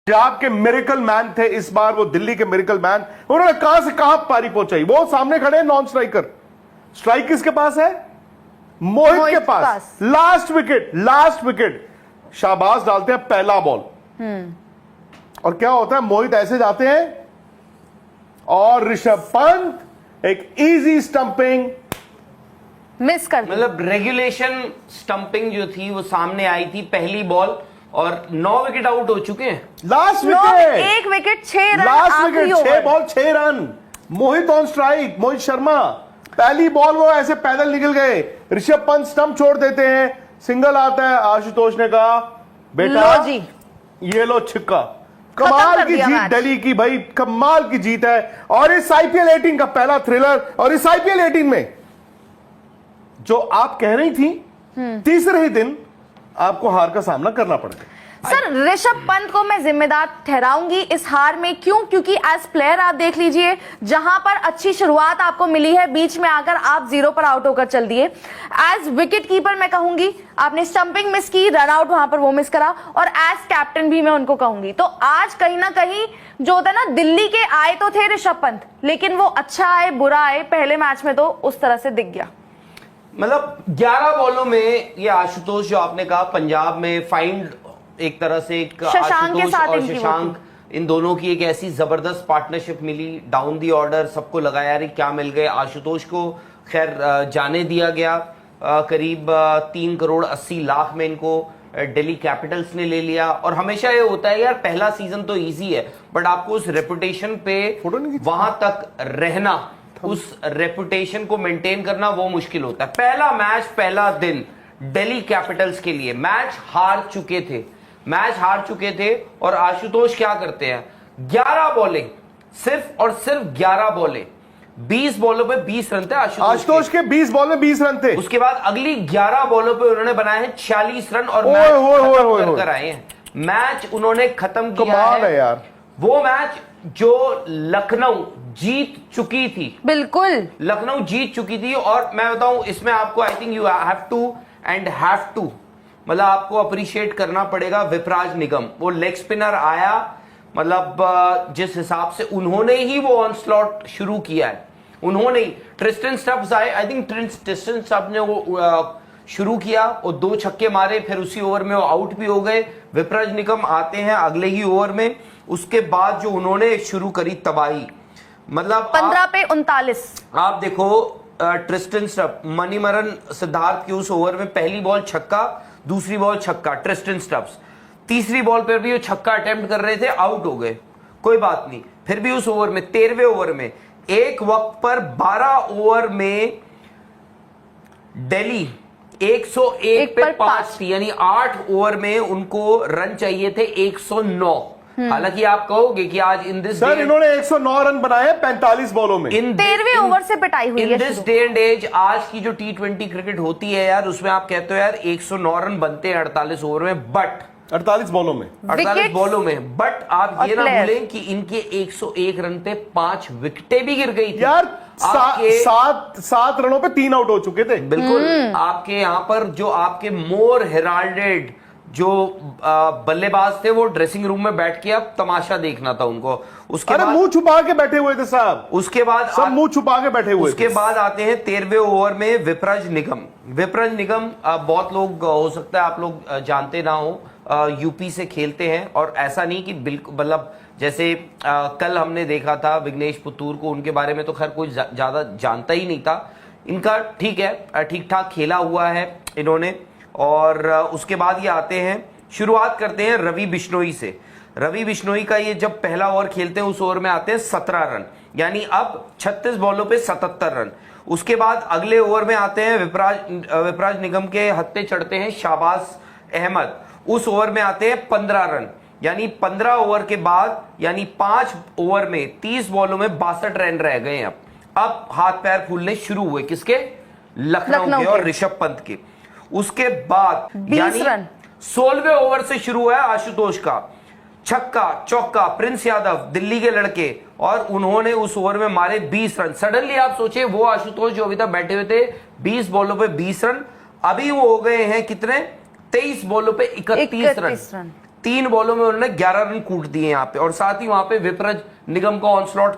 पंजाब के miracle man थे इस बार, वो दिल्ली के मिरेकल मैन। उन्होंने कहां से कहां पारी पहुंचाई। वो सामने खड़े हैं नॉन स्ट्राइकर, स्ट्राइक किसके पास है? मोहित के पास। लास्ट विकेट शाहबाज डालते हैं पहला बॉल, और क्या होता है, मोहित ऐसे जाते हैं और ऋषभ पंत एक इजी स्टंपिंग मिस कर दी। मतलब रेगुलेशन स्टंपिंग जो थी वो सामने आई थी पहली बॉल, और 9 विकेट आउट हो चुके हैं। लास्ट विकेट, एक wicket 6 run, last wicket 6 ball 6 run. Mohit on strike, Mohit Sharma पहली बॉल वो ऐसे पैदल निकल गए। ऋषभ पंत स्टंप छोड़ देते हैं, सिंगल आता है। आशुतोष ने कहा बेटा लो जी, ये लो छिक्का। कमाल की जीत दिल्ली की भाई, कमाल की जीत है। और इस आईपीएल 18 का पहला थ्रिलर, और इस आईपीएल 18 में जो आप कह रही थी तीसरे ही दिन आपको हार का सामना करना पड़ेगा। सर ऋषभ पंत को मैं जिम्मेदार ठहराऊंगी इस हार में। क्यों? क्योंकि एज प्लेयर आप देख लीजिए, जहां पर अच्छी शुरुआत आपको मिली है, बीच में आकर आप 0 पर आउट होकर चल दिए। एज विकेट कीपर मैं कहूंगी आपने स्टंपिंग मिस की, रन आउट वहां पर वो मिस करा, और एज कैप्टन भी मैं उनको कहूंगी। तो आज कहीं ना कहीं जो होता है ना, दिल्ली के आए तो थे ऋषभ पंत, लेकिन वो अच्छा आए बुरा आए, पहले मैच में तो उस तरह से दिख गया। मतलब 11 बॉलों में ये आशुतोष जो आपने कहा, पंजाब में फाइंड एक तरह से एक आशुतोष और शशांक, इन दोनों की एक ऐसी जबरदस्त पार्टनरशिप मिली डाउन दी ऑर्डर। सबको लगा यार क्या मिल गए। आशुतोष को खैर जाने दिया गया, करीब 3 करोड़ 80 लाख में इनको दिल्ली कैपिटल्स ने ले लिया। और हमेशा ये होता है यार, पहला सीजन तो इजी है, बट आपको उस रेपुटेशन पे वहां तक रहना, उस रेपुटेशन को मेंटेन करना वो मुश्किल होता है। पहला मैच पहला दिन दिल्ली कैपिटल्स के लिए मैच हार चुके थे, और आशुतोष क्या करते हैं, 11 बॉलें, सिर्फ और सिर्फ 11 बॉलें, 20 बॉलों पे 20 रन थे आशुतोष के 20 बॉल में 20 रन थे। उसके बाद अगली 11 बॉलों पे उन्होंने बनाए हैं 40 रन, और मैच खत्म कर आए हैं। मैच उन्होंने खत्म किया है यार, वो मैच जो लखनऊ जीत चुकी थी। बिल्कुल लखनऊ जीत चुकी थी। और मैं बताऊं इसमें आपको, I think you have to मतलब आपको अप्रिशिएट करना पड़ेगा विपराज निगम। वो लेग स्पिनर आया, मतलब जिस हिसाब से उन्होंने ही वो ऑनस्लॉट शुरू किया है, उन्होंने ही। ट्रिस्टन स्टब्स आए, आई थिंक ट्रिस्टन स्टब्स ने वो शुरू किया और 2 छक्के मारे, फिर उसी ओवर में वो आउट भी हो गए। विपराज निगम आते हैं अगले ही ओवर में, उसके बाद जो उन्होंने शुरू करी तबाही, मतलब 15 पे 39। आप देखो ट्रिस्टन स्टब्स, मणिमरन सिद्धार्थ के उस ओवर में पहली बॉल छक्का, दूसरी बॉल छक्का, ट्रिस्टन स्टब्स। तीसरी बॉल पर भी वो छक्का अटेम्प्ट कर रहे थे, आउट हो गए, कोई बात नहीं। फिर भी उस ओवर में 13वें ओवर में एक वक्त पर 12 ओवर में दिल्ली 101 पे 5 थी, यानी 8 ओवर में उनको रन चाहिए थे 109। हालांकि आप कहोगे कि आज इन दिस सर इन्होंने 109 रन बनाए 45 बॉलों में, इन 13वें ओवर से पिटाई हुई है। In this day and age, आज की जो T20 क्रिकेट होती है यार, उसमें आप कहते हो यार 109 रन बनते हैं 48 ओवर में, बट 48 बॉलों में, 48 बॉलों में, बट आप ये ना भूलें कि इनके 101 रन पे 5 विकेटें भी गिर गई थी यार। 7 रनों पे 3 आउट हो चुके थे। बिल्कुल। आपके यहां पर जो आपके मोर हेराल्डेड जो बल्लेबाज थे, वो ड्रेसिंग रूम में बैठ के अब तमाशा देखना था उनको। उसके बाद मुंह छुपा के बैठे हुए थे साहब, उसके बाद सब मुंह छुपा के बैठे हुए। उसके बाद आते हैं 13वें ओवर में विपराज निगम। बहुत लोग, हो सकता है आप लोग जानते ना हो, यूपी से खेलते हैं, और ऐसा नहीं कि बिल्कुल, मतलब जैसे कल हमने देखा था विघ्नेश पुतूर को, उनके बारे में तो खैर कोई ज्यादा जानता ही नहीं था। इनका ठीक है, ठीक ठाक खेला हुआ है इन्होंने। और उसके बाद ये आते हैं, शुरुआत करते हैं रवि बिश्नोई से। रवि बिश्नोई का ये जब पहला ओवर खेलते हैं, उस ओवर में आते हैं 17 रन, यानी अब 36 बॉलों पे 77 रन। उसके बाद अगले ओवर में आते हैं विपराज निगम के हत्थे चढ़ते हैं शाहबाज अहमद। उस ओवर में आते हैं 15 रन, यानी 15 ओवर के बाद, यानी 5 ओवर में 30 बॉलों में 62 रन रह गए हैं। अब हाथ पैर फूलने शुरू हुए किसके? लखनऊ के और ऋषभ पंत के। उसके बाद 20 रन 16वें ओवर से शुरू है आशुतोष का छक्का चौका, प्रिंस यादव दिल्ली के लड़के, और उन्होंने उस ओवर में मारे 20 रन। सडनली आप सोचिए, वो आशुतोष जो अभी तक बैठे हुए थे 20 बॉलों पे 20 रन, अभी वो हो गए हैं कितने? 23 बॉलों पे 31 रन। 3 बॉलों में उन्होंने 11 रन कूट दिए यहाँ पे, और साथ ही वहां पे विपरज निगम का ऑनस्लॉट